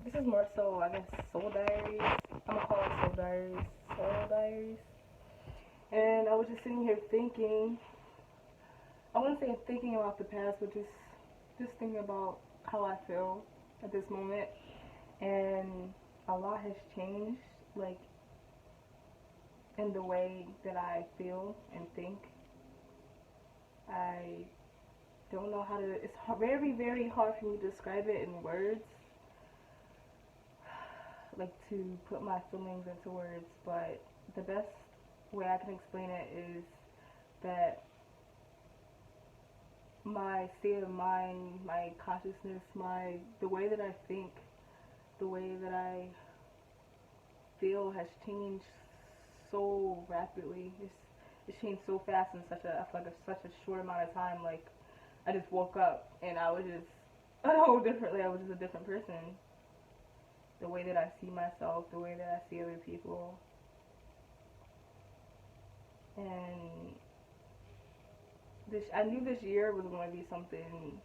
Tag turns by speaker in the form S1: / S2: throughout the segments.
S1: This is more so, I guess, Soul Diaries. I'm gonna call it Soul Diaries. Soul Diaries. And I was just sitting here thinking. I wouldn't say thinking about the past, but just thinking about how I feel at this moment. And a lot has changed, like in the way that I feel and think. I don't know how to. It's very, very hard for me to describe it in words, like to put my feelings into words. But the best way I can explain it is that my state of mind, my consciousness, the way that I think, the way that I feel has changed so rapidly. It's changed so fast in I feel like such a short amount of time. Like I just woke up and I was just a whole differently. I was just a different person. The way that I see myself, the way that I see other people, and I knew this year was going to be something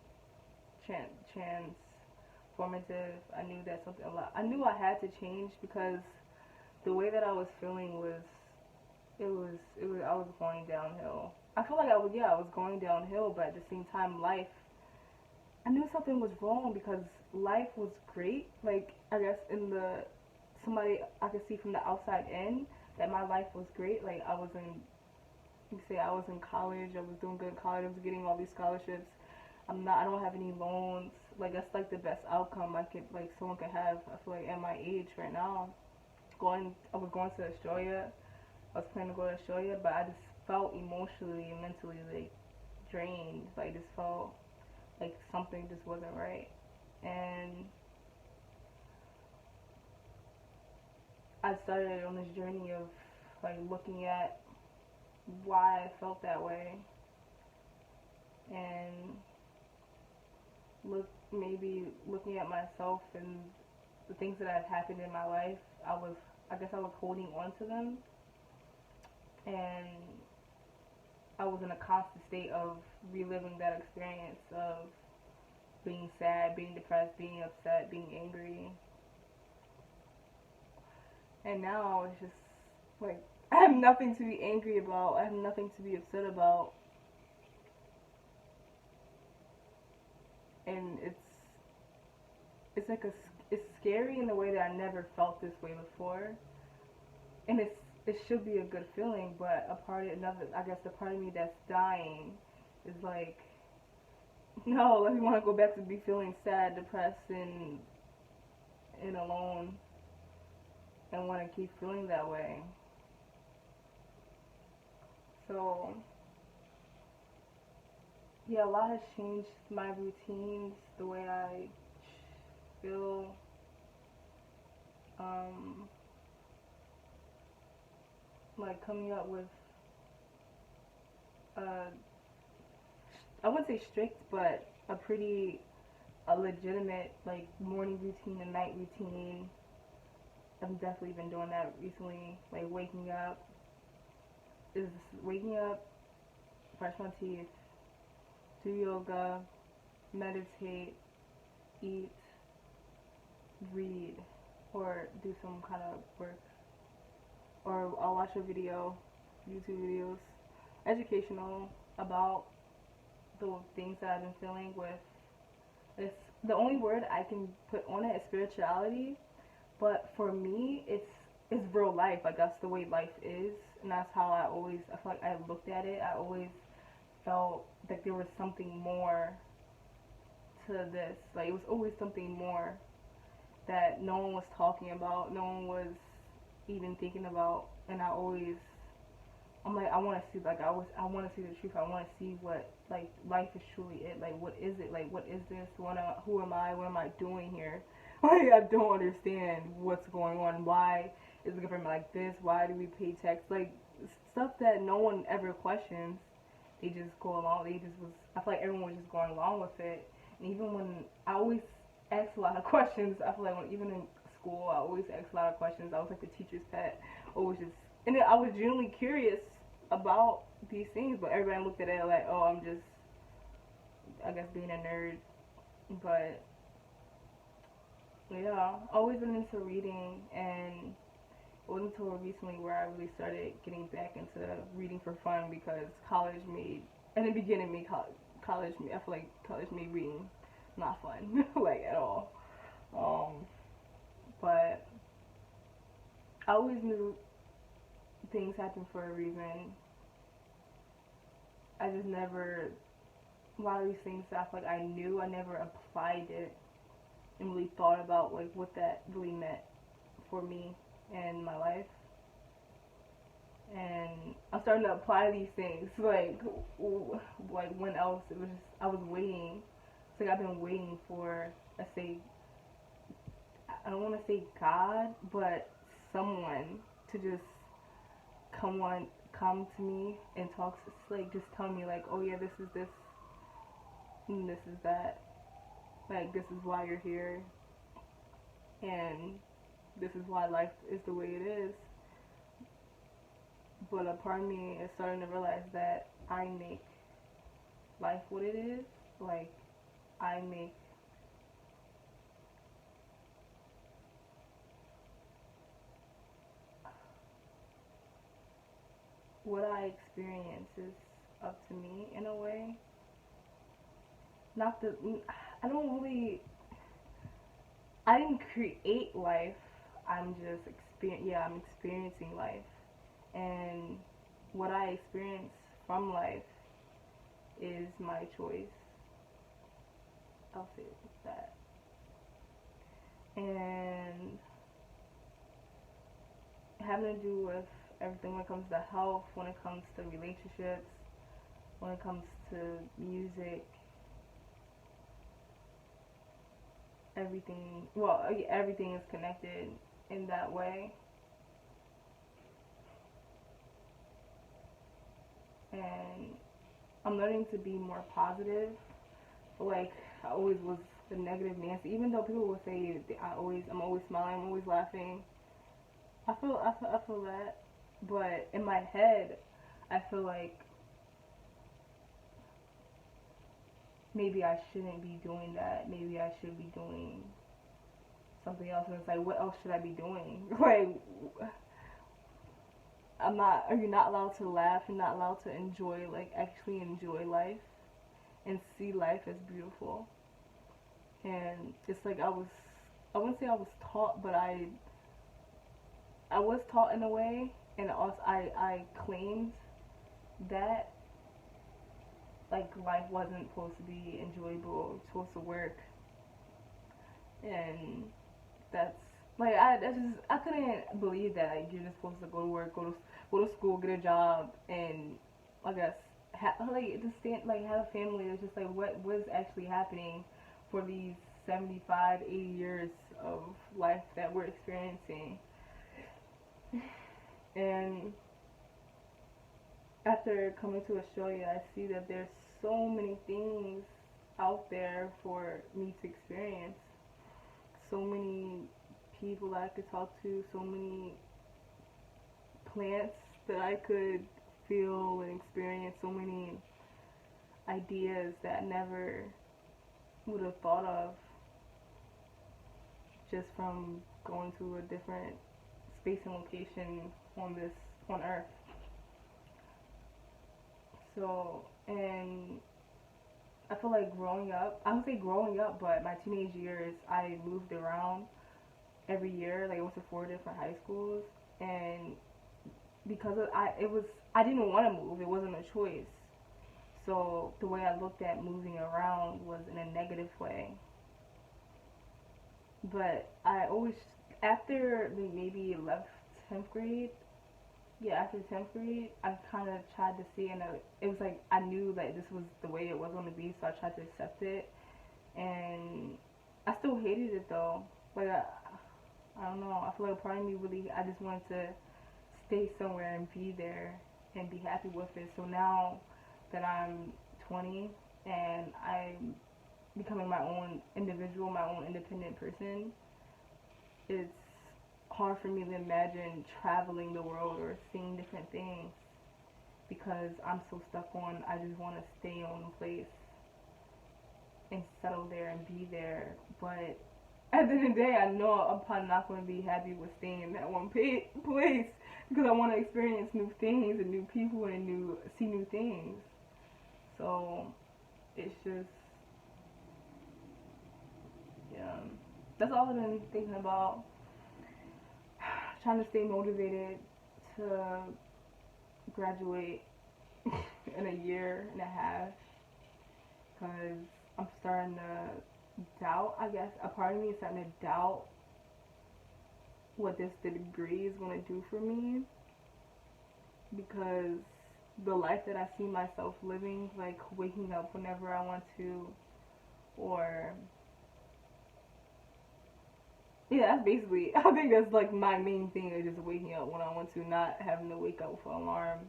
S1: transformative. I knew that something a lot. I knew I had to change because the way that I was feeling was I was going downhill. I feel like I was going downhill, but at the same time I knew something was wrong because life was great. Like I guess somebody I could see from the outside in that my life was great. Like I was in college, I was doing good in college, I was getting all these scholarships. I don't have any loans. Like that's like the best outcome someone could have. I feel like at my age right now, I was going to Australia. I was planning to go to Australia, but I just felt emotionally and mentally like drained. Like just felt like something just wasn't right. And I started on this journey of like looking at why I felt that way and maybe looking at myself and the things that have happened in my life. I guess I was holding on to them, and I was in a constant state of reliving that experience of being sad, being depressed, being upset, being angry. And now it's just like I have nothing to be angry about. I have nothing to be upset about. And it's like it's scary in a way that I never felt this way before. And it should be a good feeling, but I guess the part of me that's dying is like, no, let me want to go back to be feeling sad, depressed, and alone, and want to keep feeling that way. So yeah, a lot has changed my routines, the way I feel. Um, like coming up with uh, I wouldn't say strict, but a legitimate like morning routine and night routine. I've definitely been doing that recently. Like is waking up, brush my teeth, do yoga, meditate, eat, read, or do some kind of work, or I'll watch a video, YouTube videos, educational about the things that I've been feeling with. It's the only word I can put on it is spirituality, but for me, it's real life. Like that's the way life is, and that's how I feel like I looked at it. I always felt like there was something more to this. Like it was always something more that no one was talking about, no one was even thinking about, and I'm like I want to see I want to see the truth. I want to see what like life is truly it. Like what is it? Like what is this? Who am I? What am I doing here? Like I don't understand what's going on. Why is the government like this? Why do we pay tax? Like stuff that no one ever questions. They just go along. I feel like everyone was just going along with it. And even when I always ask a lot of questions, I feel like even in school, I always ask a lot of questions. I was like the teacher's pet. Always just, and then I was genuinely curious about these things, but everybody looked at it like, oh, I'm just, I guess, being a nerd. But Yeah, always been into reading, and it wasn't until recently where I really started getting back into reading for fun because college made, in the beginning, made college. I feel like college made reading not fun, like at all. Um, but I always knew things happen for a reason. I just never, a lot of these things I feel like I knew, I never applied it and really thought about like what that really meant for me and my life. And I'm starting to apply these things like when else it was just I was waiting. It's like I've been waiting for, I say, I don't want to say God, but someone to just come to me and talk, like just tell me like, oh yeah, this is this and this is that, like this is why you're here and this is why life is the way it is. But a part of me is starting to realize that I make life what it is. Like I make what I experience is up to me in a way. Not the I don't really I didn't create life. I'm just I'm experiencing life. And what I experience from life is my choice. I'll say it like that. And having to do with everything when it comes to health, when it comes to relationships, when it comes to music, everything, well, everything is connected in that way. And I'm learning to be more positive. Like I always was the negative Nancy, even though people will say I'm always smiling, I'm always laughing. I feel that, but in my head, I feel like maybe I shouldn't be doing that. Maybe I should be doing something else. And it's like, what else should I be doing? Like, I'm not. Are you not allowed to laugh? You're not allowed to enjoy, like, actually enjoy life and see life as beautiful. And it's like I wouldn't say I was taught, but I was taught in a way, and also I claimed that like life wasn't supposed to be enjoyable, it was supposed to work, and that's like I couldn't believe that like you're just supposed to go to work, go to school, get a job, and I guess like to stand like have a family. It's just like what is actually happening for these 75, 80 years of life that we're experiencing. And after coming to Australia, I see that there's so many things out there for me to experience. So many people that I could talk to, so many plants that I could feel and experience, so many ideas that I never would have thought of just from going to a different space and location on Earth. So, and I feel like growing up, I don't say growing up, but my teenage years, I moved around every year. Like I went to 4 different high schools, and because of, I didn't want to move. It wasn't a choice. So the way I looked at moving around was in a negative way. But I always, after maybe left 10th grade, yeah, after 10th grade, I kind of tried to see, and it was like I knew that this was the way it was going to be, so I tried to accept it. And I still hated it though. Like I don't know. I feel like part of me really, I just wanted to stay somewhere and be there and be happy with it. So now that I'm 20 and I'm becoming my own individual, my own independent person, it's hard for me to imagine traveling the world or seeing different things because I'm so stuck on I just want to stay on place and settle there and be there. But at the end of the day, I know I'm probably not going to be happy with staying in that one place because I want to experience new things and new people and see new things. So it's just, yeah, that's all I've been thinking about. Trying to stay motivated to graduate in a year and a half because I'm starting to doubt, I guess. A part of me is starting to doubt what the degree is going to do for me because the life that I see myself living, like waking up whenever I want to, or yeah, that's basically, I think that's like my main thing is just waking up when I want to, not having to wake up with an alarm.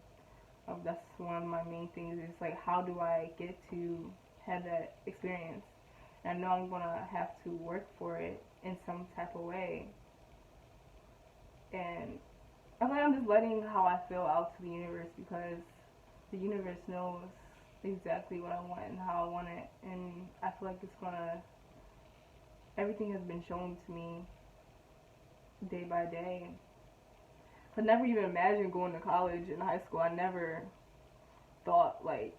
S1: That's one of my main things is like, how do I get to have that experience? And I know I'm gonna have to work for it in some type of way. And I think I'm just letting how I feel out to the universe because the universe knows exactly what I want and how I want it. And I feel like it's gonna, everything has been shown to me day by day. I never even imagined going to college in high school. I never thought like,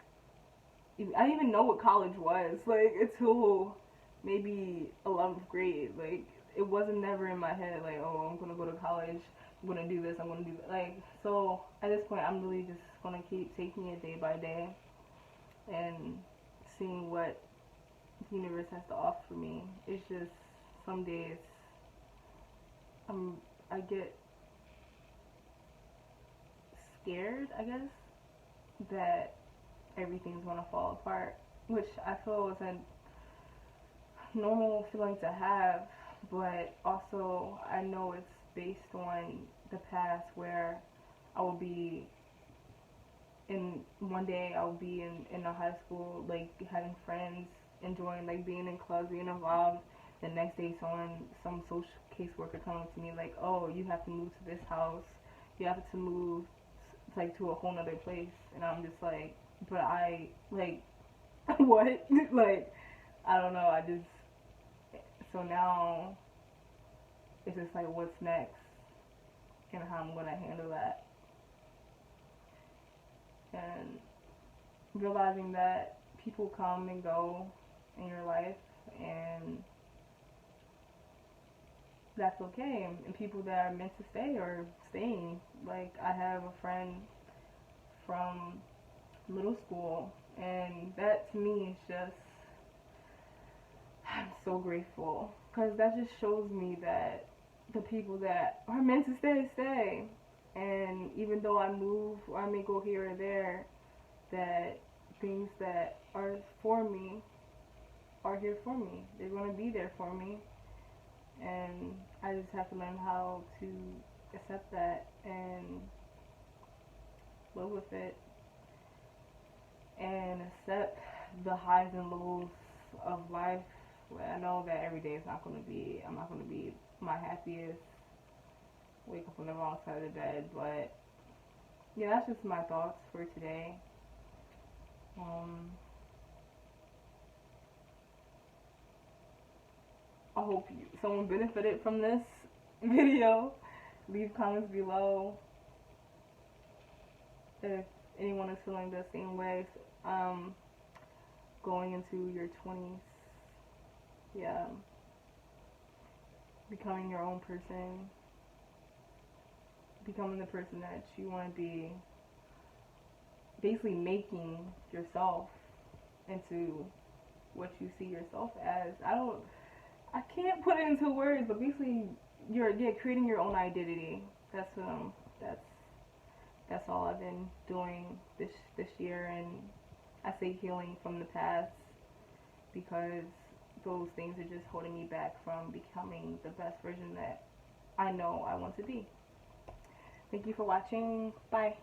S1: I didn't even know what college was like until maybe 11th grade. Like it wasn't never in my head like, oh, I'm gonna go to college, I'm gonna do this, I'm gonna do that. Like, so at this point I'm really just gonna keep taking it day by day and seeing what the universe has to offer me. It's just some days I get scared, I guess, that everything's gonna fall apart, which I feel is a normal feeling to have, but also I know it's based on the past where I will be in one day I'll be in a high school like having friends, enjoying like being in clubs, being involved. The next day some social caseworker coming to me like, oh, you have to move to this house, you have to move like to a whole nother place, and I'm just like, but I like what? Like I don't know, I just, so now it's just like what's next and how I'm gonna handle that. And realizing that people come and go in your life and that's okay. And people that are meant to stay are staying. Like I have a friend from middle school and that to me is just, I'm so grateful because that just shows me that the people that are meant to stay stay. And even though I move or I may go here or there, that things that are for me are here for me. They're going to be there for me. And I just have to learn how to accept that and live with it and accept the highs and lows of life. I know that every day is not going to be, I'm not going to be my happiest, wake up on the wrong side of the bed, but yeah, that's just my thoughts for today. I hope someone benefited from this video. Leave comments below if anyone is feeling the same way going into your 20s. Yeah, becoming your own person, becoming the person that you want to be, basically making yourself into what you see yourself as. I can't put it into words, but basically you're creating your own identity. That's all I've been doing this year, and I say healing from the past because those things are just holding me back from becoming the best version that I know I want to be. Thank you for watching. Bye.